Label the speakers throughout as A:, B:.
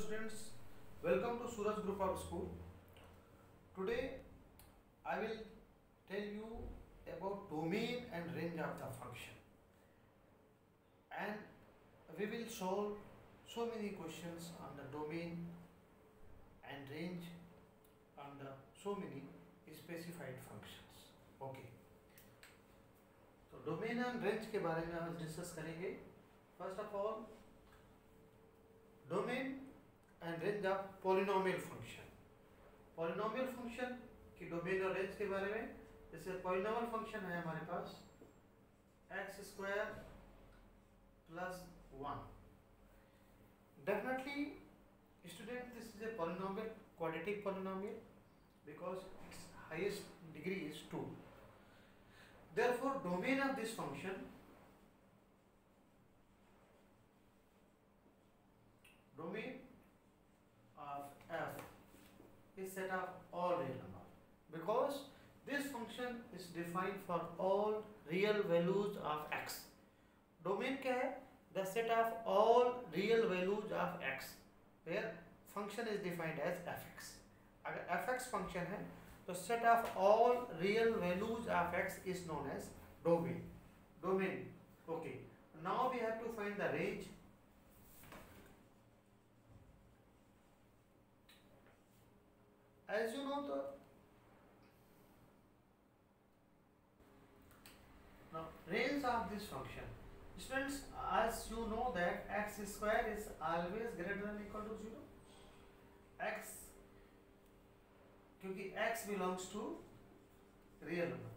A: students, welcome to Suraj Group of School. Today I will tell you about domain and range of the function, and we will solve so many questions on the domain and range on the so many specified functions. Okay, तो domain and range के बारे में आज discuss करेंगे. First of all, domain and range of polynomial function. Polynomial function की domain और range के बारे में, जैसे पॉलिनोमियल फंक्शन है हमारे पास x square plus 1. Definitely student, this is a polynomial, quadratic polynomial, because its highest degree is 2. Therefore, domain of this function, domain of f is set of all real number, because this function is defined for all real values of x. Domain क्या है? The set of all real values of x, where function is defined as fx. अगर fx function है तो set of all real values of x is known as domain. Domain. Okay, now we have to find the range. As you know, तो now range of this function, students, as you know that x square is always greater than equal to 0. x, क्योंकि x belongs to real number,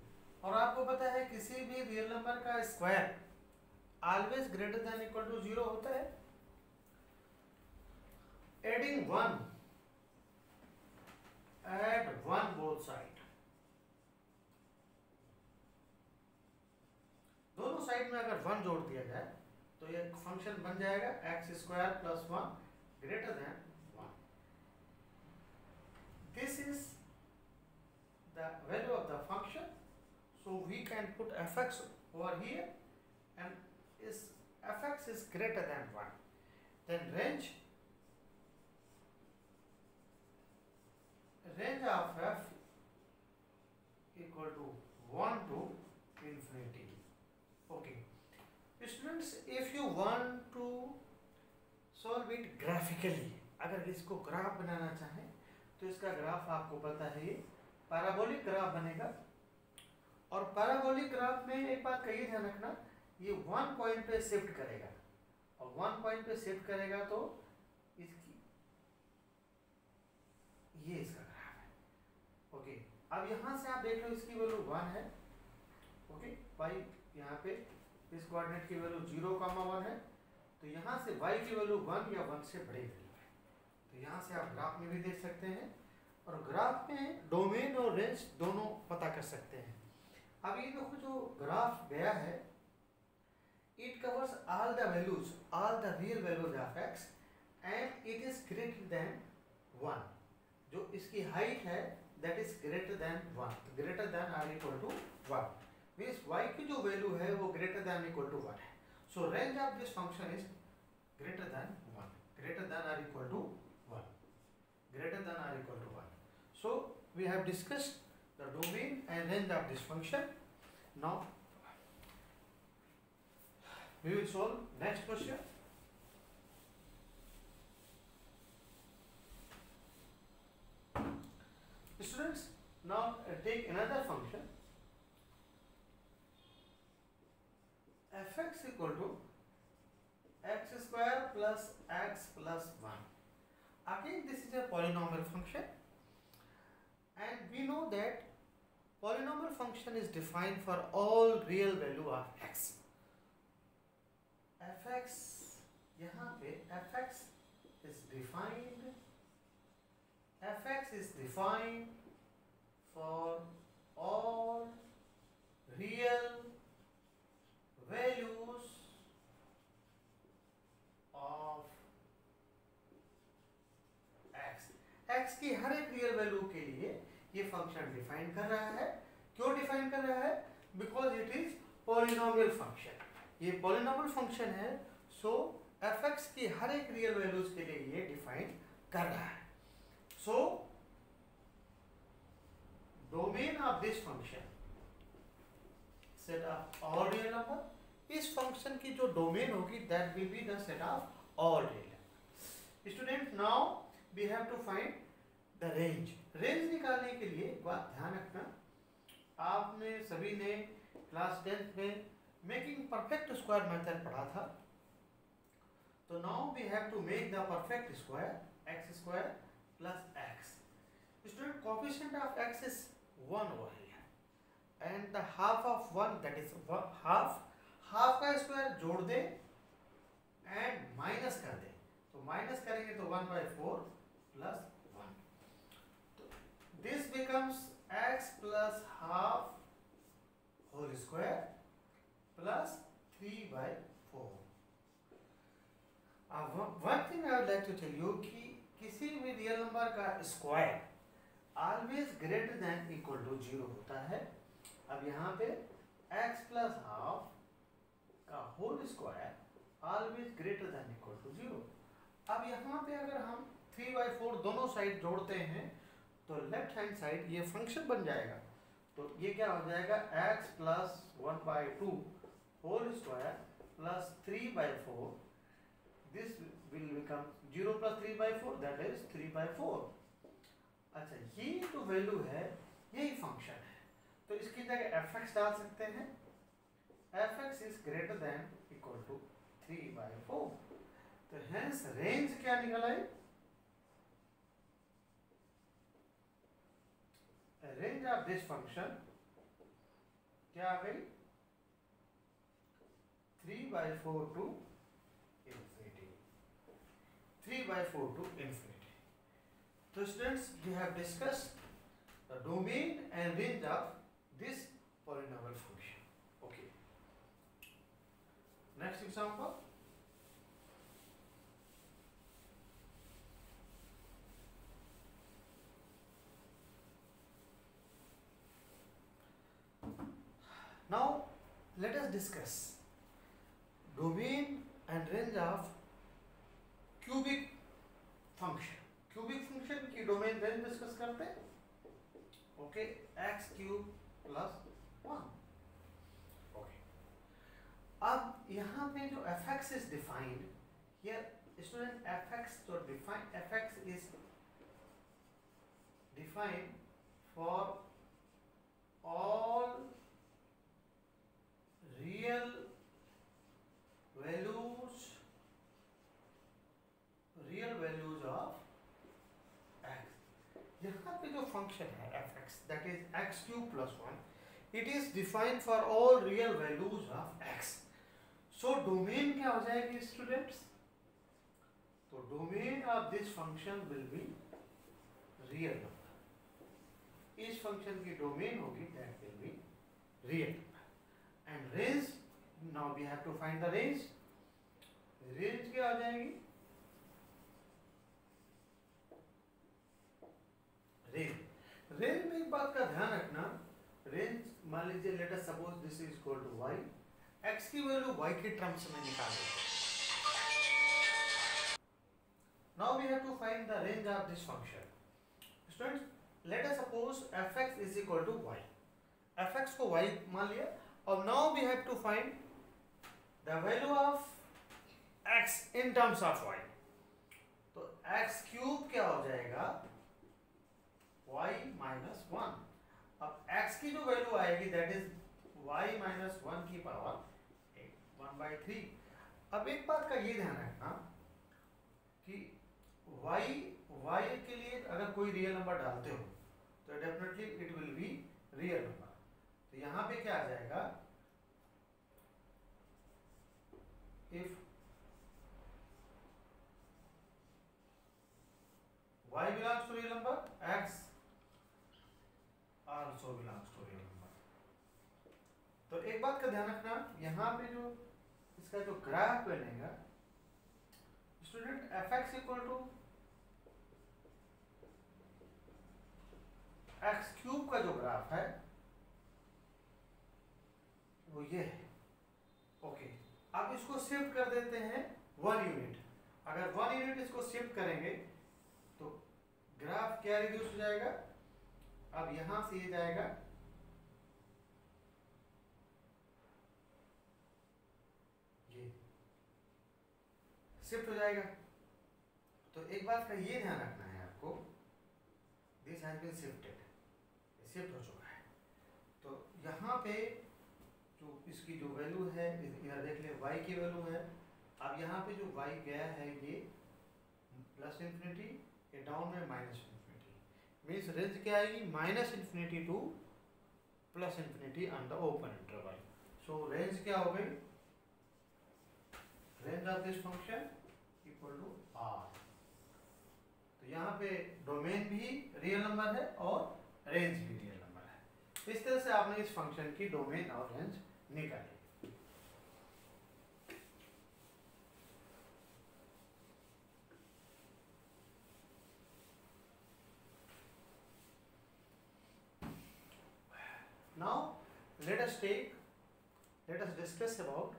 A: और आपको पता है किसी भी real number का square always greater than equal to 0 होता है. एडिंग 1, एड 1 बोथ साइड, दोनों साइड में अगर 1 जोड़ दिया जाए तो ये फंक्शन बन जाएगा x square plus 1 greater than 1. This is the value of the function, so we can put fx over here, and is fx is greater than 1, then range of f equal to 1 to infinity. Okay, students, if you want to solve it graphically, अगर इसको graph बनाना चाहें तो इसका graph आपको पता है, ये parabolic graph बनेगा. और पैराबोलिक ग्राफ में एक बात का ये ध्यान रखना, ये 1 पॉइंट पे शिफ्ट करेगा, और 1 पॉइंट पे शिफ्ट करेगा तो इसकी, ये इसका ग्राफ है. ओके, अब यहाँ से आप देख लो इसकी वैल्यू 1 है. ओके, y यहाँ पे इस कोऑर्डिनेट की वैल्यू 0,1 है, तो यहाँ से y की वैल्यू 1 या 1 से बड़ी वैल्यू है. तो यहाँ से आप ग्राफ में भी देख सकते हैं, और ग्राफ में डोमेन और रेंज दोनों पता कर सकते हैं. अब ये देखो जो ग्राफ गया है, it covers all the values, all the real values of x, and it is greater than 1. जो इसकी हाइट है that is greater than 1, greater than or equal to 1, means y की जो वैल्यू है वो ग्रेटर देन इक्वल टू 1 है. So range of this function is greater than 1, greater than or equal to 1, greater than or equal to 1. So we have discussed the domain and range of this function. Now we will solve next question. Students, now take another function fx equal to x square plus x plus 1. Again, this is a polynomial function, and we know that polynomial function is defined for all real value of x. fx, यहाँ पे fx is defined for all real values of x की हर एक real value के लिए ये function define कर रहा है. क्यों डिफाइन कर रहा है? Because it is polynomial function. ये पॉलिनोमियल फंक्शन है, सो एफ एक्स की हर एक रियल वैल्यूज के लिए ये डिफाइन कर रहा है। So domain of this function set of all real number, इस फंक्शन की जो डोमेन होगी that will be the set of all real number. Student now we have to find the range. Range निकालने के लिए एक बात ध्यान रखना, आपने सभी ने क्लास 10th में मेकिंग परफेक्ट स्क्वायर मेथड पढ़ा था। तो now we have to make the perfect square x square plus x. Student coefficient of x is 1 over here and the half of 1 that is half का square जोड़ दे and minus कर दे, तो minus करेंगे तो 1/4 plus 1, तो this becomes x plus half whole square plus 3/4। One thing I would like to tell you कि किसी भी रियल नंबर का square always greater than equal to 0 होता है। अब यहाँ पे x प्लस हाफ का whole square always greater than equal to 0। अब यहाँ पे अगर हम 3/4 दोनों साइड जोड़ते हैं तो लेफ्ट हैंड साइड ये फंक्शन बन जाएगा, तो ये क्या हो जाएगा x plus 1/2 whole square plus 3/4, this will become 0 plus 3/4 that is 3/4। अच्छा, ये जो वैल्यू है यही फंक्शन है, तो इसकी जगह fx डाल सकते हैं, fx is greater than equal to 3/4। तो हेंस रेंज क्या निकल आई, रेंज ऑफ दिस फंक्शन क्या आ गई 3/4 to infinity, 3/4 to infinity। So students, we have discussed the domain and range of this polynomial function. Okay. Next example. Now let us discuss domain and range of cubic function। Cubic function की domain range discuss करते हैं। Okay, x cube plus 1। Okay, अब यहाँ पे जो F x is defined, ये student F x जो define, F x is defined for all real values of x। यहाँ पे जो फंक्शन है F x that is x cube plus 1, it is defined for all real values of x। So domain क्या हो जाएगी students, तो domain of this function will be real number. इस function की डोमेन होगी that will be real number. And range, now we have to find the range. Range क्या आ जाएगी, रेंज में एक बात का ध्यान रखना, रेंज मान लीजिए let us suppose this is equal to y, x की वैल्यू y के टर्म्स में निकाल देते हैं। Now we have to find the range of this function. Students let us suppose fx is equal to y, fx को y मान लिया, और now we have to find the value of x in terms of y। तो x cube क्या हो जाएगा y minus 1। अब x की जो वैल्यू आएगी दैट इज y माइनस 1 की पावर 1/3। अब एक बात का ये ध्यान रखना कि y के लिए अगर कोई रियल नंबर डालते हो तो definitely it will be real number. तो यहाँ पे क्या आ जाएगा, if y belongs to real number, x also belongs to real number। तो एक बात का ध्यान रखना, यहाँ पे जो इसका जो ग्राफ बनेगा student fx equal to x cube का जो ग्राफ है वो ये है। ओके, अब इसको शिफ्ट कर देते हैं 1 यूनिट। अगर 1 यूनिट इसको शिफ्ट करेंगे तो ग्राफ क्या रिड्यूस हो जाएगा, अब यहां से ये जाएगा ये शिफ्ट हो जाएगा। तो एक बात का ये ध्यान रखना है आपको, this has been shifted, shift हो चुका है। तो यहाँ पे जो इसकी जो वैल्यू है, इधर देख ले y की वैल्यू है, अब यहाँ पे जो y गया है ये प्लस इन्फिनिटी, ये डाउन में माइनस इन्फिनिटी, मीन्स रेंज क्या आएगी minus infinity to plus infinity on the open interval. So range क्या हो गई, range of this function equal to r। तो यहाँ पे डोमेन भी रियल नंबर है और रेंज भी रियल नंबर है। इस तरह से आपने इस फंक्शन की डोमेन और रेंज निकाली। Now let us discuss about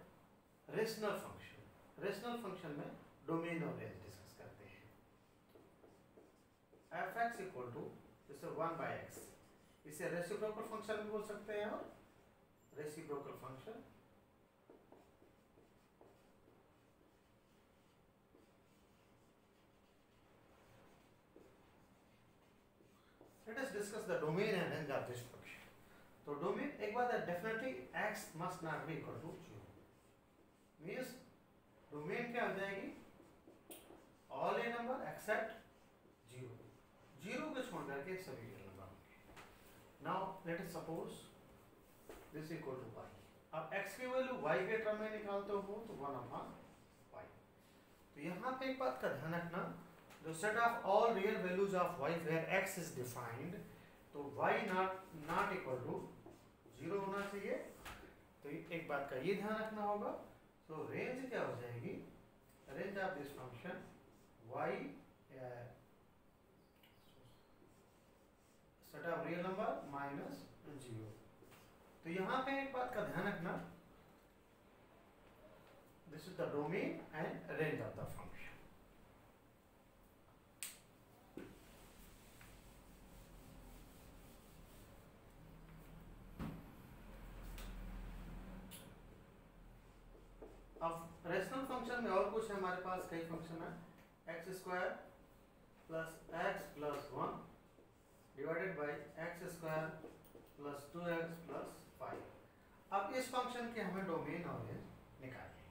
A: rational function. Rational function में डोमेन और रेंज डिस्कस करते हैं। f(x) इक्वल टू जैसे 1/x, इसे रेसिप्रोकल फंक्शन भी बोल सकते हैं, और reciprocal function let us discuss the domain and range of this function. तो डोमेन एक बात है, definitely x must not be equal to 0, means domain क्या हो जाएगी, ऑल ए नंबर एक्सेप्ट 0, 0 को छोड़ करके सभी रियल नंबर होंगे। Now let us suppose this equal to y। अब x की वैल्यू y के टर्म में निकालते हो तो 1/y। तो यहाँ पे एक बात का ध्यान रखना, the set of all real values of y where x is defined, तो y not equal to 0 होना चाहिए। तो एक बात का ये ध्यान रखना होगा। तो रेंज क्या हो जाएगी, range of this function y set of real number minus 0। तो यहाँ पे एक बात का ध्यान रखना, this is the domain and range of the function. अब रेशनल फंक्शन में और कुछ है हमारे पास, कई फंक्शन है, x square plus x plus 1 divided by x square plus 2x plus 5। अब इस फंक्शन के हमें डोमेन और रेंज निकालनी है।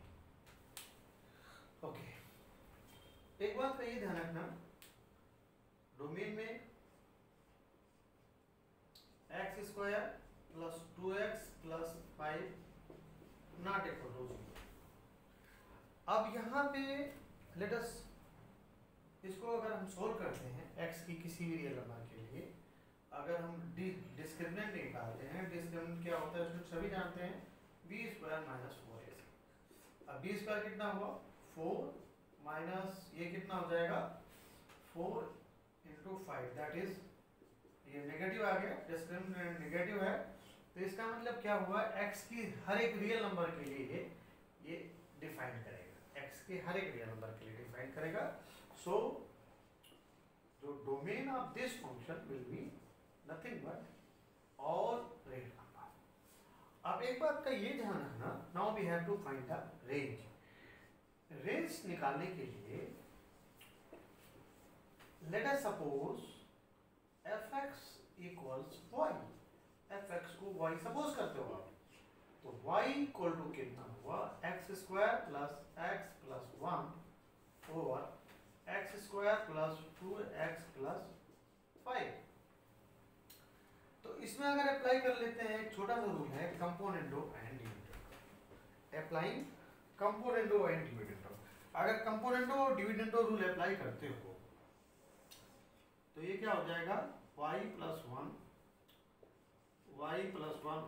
A: ओके, एक बात का ये ध्यान रखना, डोमेन में x square plus 2x plus 5 not equal to 0। अब यहाँ पे लेट अस इसको अगर हम सोल्व करते हैं x की किसी भी रियल नंबर के लिए, अगर हम डिस्क्रिमिनेंट निकालते हैं, डिस्क्रिमिनेंट क्या होता है उसको सभी जानते हैं, b स्क्वायर माइनस 4x। अब b स्क्वायर कितना हुआ 4 माइनस ये कितना हो जाएगा 4 इंटू 5, दैट इज ये नेगेटिव आ गया, डिस्क्रिमिनेंट नेगेटिव है। तो इसका मतलब क्या हुआ, x की हर एक रियल नंबर के लिए ये डिफाइन करेगा, x के हर एक रियल नंबर के लिए डिफाइन करेगा। सो जो domain of this function will be nothing but all real number. अब एक बात का ये ध्यान रखना, now we have to find the range. Range निकालने के लिए let us suppose f(x) equals y, f(x) को y सपोज करते हो आप, तो y इक्वल टू कितना हुआ, x square plus x plus 1 over x square plus 2x plus 5। तो इसमें अगर अप्लाई कर लेते हैं, एक छोटा सा रूल है, componendo and dividendo, applying componendo and dividendo. अगर कंपोनेंडो और डिविडेंडो रूल अप्लाई करते हो तो ये क्या हो जाएगा, y plus 1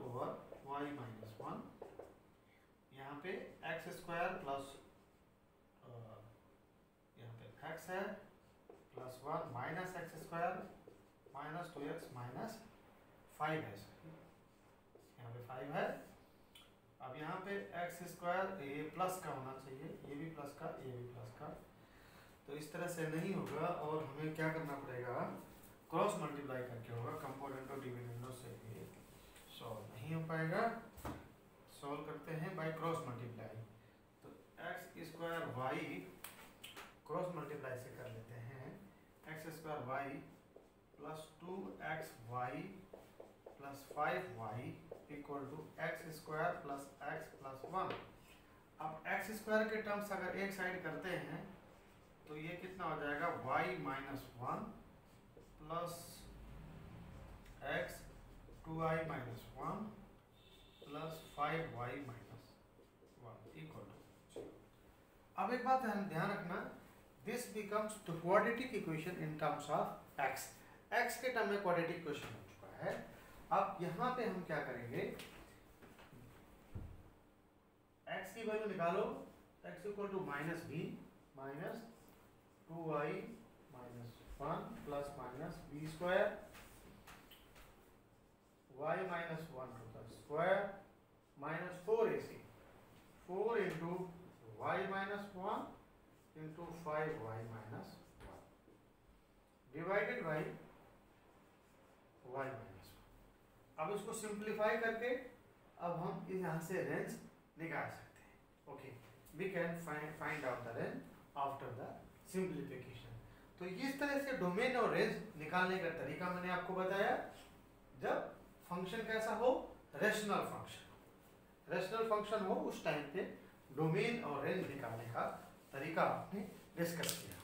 A: over y minus 1, यहाँ पे एक्स स्क्वायर प्लस यहाँ पे x है plus 1 minus x square minus 2x minus 5 है, यहाँ पे 5 है। अब यहाँ पे एक्स स्क्वायर ये प्लस का होना चाहिए, ये भी प्लस का, ये भी प्लस का, तो इस तरह से नहीं होगा और हमें क्या करना पड़ेगा, क्रॉस मल्टीप्लाई करके होगा, कंपोनेंट और डिविडेंडो से ये सॉल्व नहीं हो पाएगा। सॉल्व करते हैं बाय क्रॉस मल्टीप्लाई, तो x square y cross multiply से कर लेते हैं, x square y plus 2xy plus 5y equal to x square plus x plus 1। अब एक्स स्क्वायर के टर्म्स अगर एक साइड करते हैं तो ये कितना हो जाएगा, y minus 1 plus x 2i minus 1 plus 5y minus 1 equal to 0। अब एक बात ध्यान रखना, this becomes the quadratic equation in terms of x। x के टर्म में क्वाड्रेटिक इक्वेशन हो चुका है। अब यहाँ पे हम क्या करेंगे, x की वैल्यू निकालो, x equal to minus b minus 2i minus 1 plus minus b square y minus 1 to the square minus 4ac 4 into y minus 1 into 5y minus 1 divided by y minus 1। अब इसको simplify करके अब हम यहाँ से range निकाल सकते हैं। Okay, we can find out the range after the simplification. तो इस तरह से डोमेन और रेंज निकालने का तरीका मैंने आपको बताया। जब फंक्शन कैसा हो, रेशनल फंक्शन, रेशनल फंक्शन हो उस टाइम पे डोमेन और रेंज निकालने का तरीका आपने डिस्कस किया।